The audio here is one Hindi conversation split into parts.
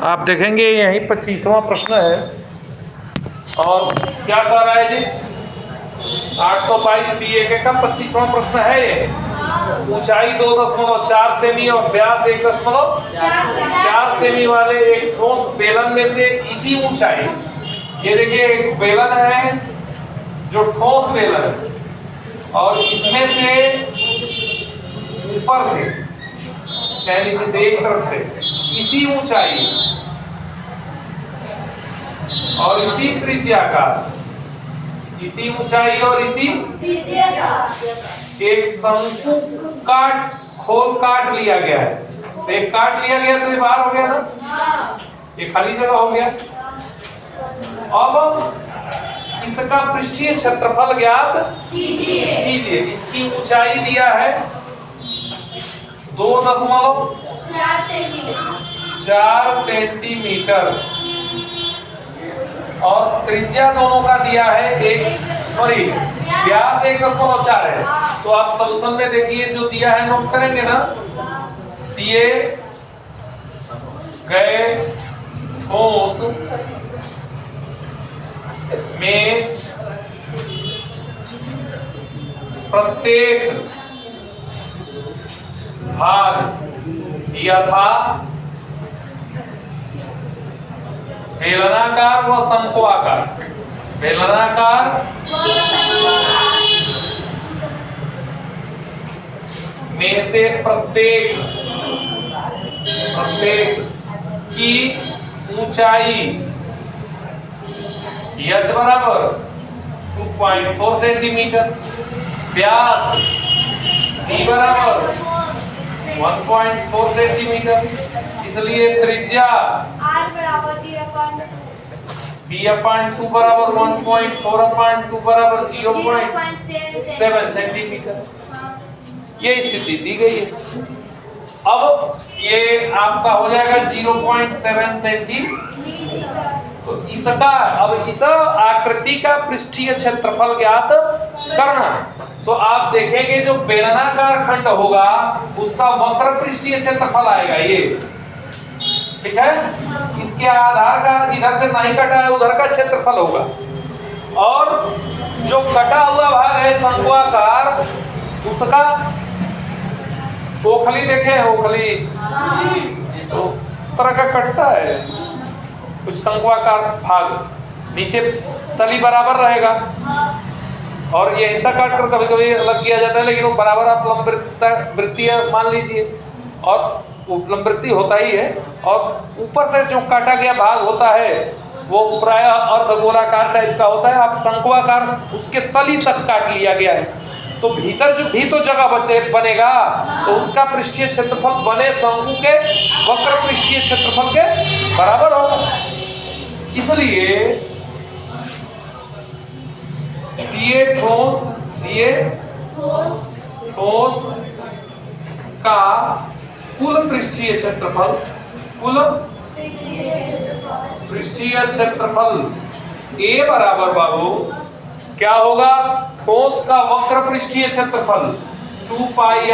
आप देखेंगे यही 25वां प्रश्न है और क्या कह रहा है जी 822 PA का 25वां प्रश्न है ये। ऊंचाई 2.4 सेमी और व्यास 1.4 सेमी वाले एक ठोस बेलन में से इसी ऊंचाई, ये देखिए एक बेलन है जो ठोस बेलन है और इसमें से ऊपर से चाहे नीचे से एक तरफ से इसी ऊंचाई और इसी त्रिज्या का, इसी ऊंचाई और इसी त्रिज्या का एक शंकु काट लिया गया है। तो एक काट लिया गया तो ये बाहर हो गया ना, ये खाली जगह हो गया। अब इसका पृष्ठीय क्षेत्रफल ज्ञात कीजिए। इसकी ऊंचाई दिया है 2.4 सेंटीमीटर और त्रिज्या दोनों का दिया है व्यास 1.4 है। तो आप सॉल्यूशन में देखिए जो दिया है नोट करेंगे ना, दिए गए ठोस में प्रत्येक भाग यथा बेलनाकार व शंक्वाकार, बेलनाकार में से प्रत्येक की ऊंचाई h बराबर 2.4 सेंटीमीटर, व्यास d बराबर 1.4 सेंटीमीटर, इसलिए त्रिज्या b/2 बराबर 1.4/2 बराबर 0.7 सेंटीमीटर। ये स्थिति दी गई है। अब ये आपका हो जाएगा 0.7 सेंटीमीटर। तो इसका अब इस आकृति का पृष्ठीय क्षेत्रफल ज्ञात करना। तो आप देखेंगे जो बेलनाकार खंड होगा उसका वक्र पृष्ठीय क्षेत्रफल आएगा ये, ठीक है। इसके आधार का इधर से नहीं कटा है उधर का क्षेत्रफल होगा और जो कटा हुआ भाग है शंक्वाकार उसका ओखली देखे, ओखली तो इस तरह का कटता है कुछ शंक्वाकार भाग, नीचे तली बराबर रहेगा और ये हिस्सा काट कर कभी कभी अलग किया जाता है, लेकिन वो बराबर आप लंबवृत्तीय मान लीजिए और लंबवृत्ती होता ही है। और ऊपर से जो काटा गया भाग होता है वो प्राय अर्धगोलाकार टाइप का होता है। आप शंक्वाकार उसके तली तक काट लिया गया है तो भीतर जो भी तो जगह बनेगा तो उसका पृष्ठीय क्षेत्रफल बने शंकु के वक्र पृष्ठीय क्षेत्रफल के बराबर होगा। इसलिए दिए ठोस का कुल पृष्ठीय क्षेत्रफल, कुल पृष्ठीय क्षेत्रफल A बराबर बाबू क्या होगा, ठोस का वक्र पृष्ठीय क्षेत्रफल 2 पाई r,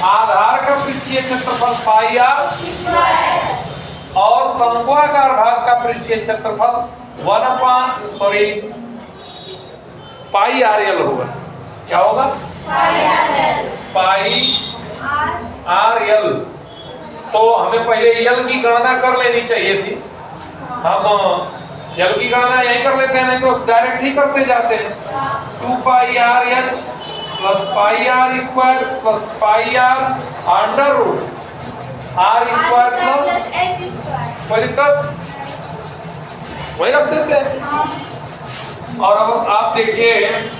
आधार का पृष्ठीय क्षेत्रफल पाई r और शंक्वाकार भाग का पृष्ठीय क्षेत्रफल पाई RL होगा। क्या होगा, पाई RL। तो हमें पहले L की गणना कर लेनी चाहिए थी, हम L की गणना यही कर लेते हैं, नहीं तो डायरेक्ट ही करते जाते हैं। 2 pi RH plus pi R square plus pi R under root R square plus कोई दिक्कत वही रख देते हैं। और अब आप देखिए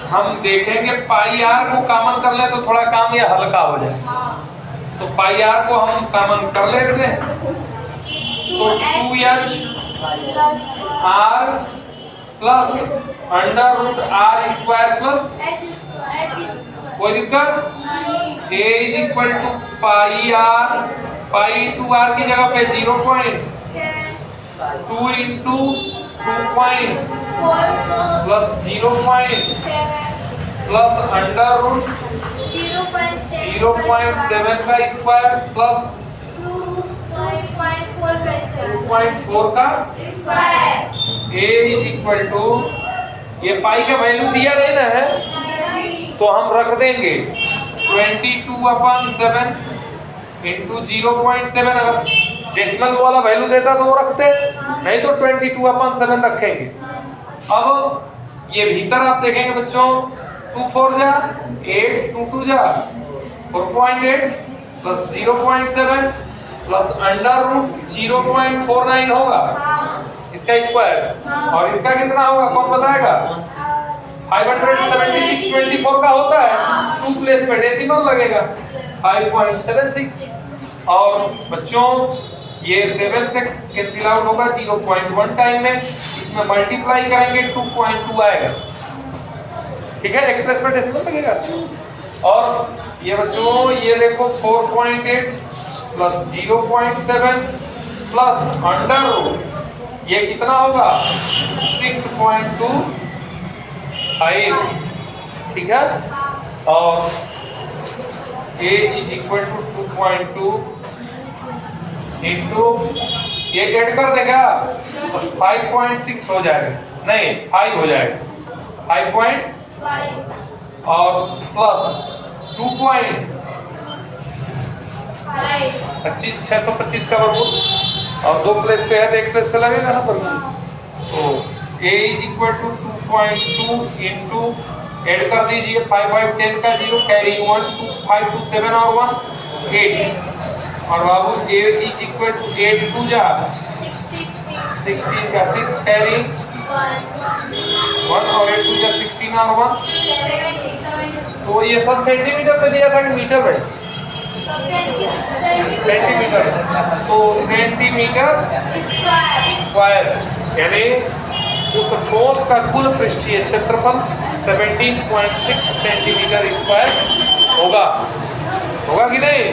हम देखेंगे पाई R को कॉमन कर ले तो थोड़ा काम ये हल्का हो जाए। तो पाई R को हम कॉमन कर लेते हैं तो 2h R plus under root R square plus कोई दिक्कत, A is equal to pi R, pi two R की जगह पे 0.2 इंटू 2 प्लस 0.7 प्लस अंडर रूट 0.7 का स्क्वायर प्लस 2.4 का 2.4 का A इज इक्वल टू, ये पाई का वैल्यू दिया नहीं ना है तो हम रख देंगे 22/7 इंटू 0.7। अगर डेसिमल वाला वैल्यू देता तो वो रखते, नहीं तो 22/7 रखेंगे। अब ये भीतर आप देखेंगे बच्चों, 2 4 जा 8, 2 2 जा 4.8 प्लस 0.7 प्लस अंडर रूट 0.49 होगा इसका स्क्वायर, और इसका कितना होगा कौन बताएगा? 576/24 का होता है, 2 प्लेस पे डेसिमल लगेगा 5.76। और बच्चों ये 7 से कैंसिल आउट होगा 0.1 टाइम में, इसमें मल्टीप्लाई करेंगे 2.2 आएगा, ठीक है, एक प्लेस पे डेसिमल लगेगा। और ये बच्चों ये देखो 4.8 प्लस 0.7 प्लस अंडर रूट, ये कितना होगा 6.25, ठीक है। और A is equal to 2.2 into, ये ऐड कर देगा 5.6 हो जाएगा, नहीं 5 हो जाएगा 5 और प्लस 2.25 625 का वर्गमूल, और 2 प्लेस पे है तो 1 प्लेस पे लगेगा ना वर्गमूल। तो A is equal to 2.2 into, add कर दीजिए 5 5 10 का 0 कैरी 1 2 5 2 7 और 1 8, और बाबू A इज इक्वल टू 8 2 जा 16 का 6 कैरी 1 और 8 2 जा 16 और 1। तो ये सब सेंटीमीटर में दिया था कि मीटर में? सेंटीमीटर। तो सेंटीमीटर स्क्वायर, यानी उस ठोस का कुल पृष्ठीय क्षेत्रफल 17.6 सेंटीमीटर स्क्वायर होगा, होगा कि नहीं?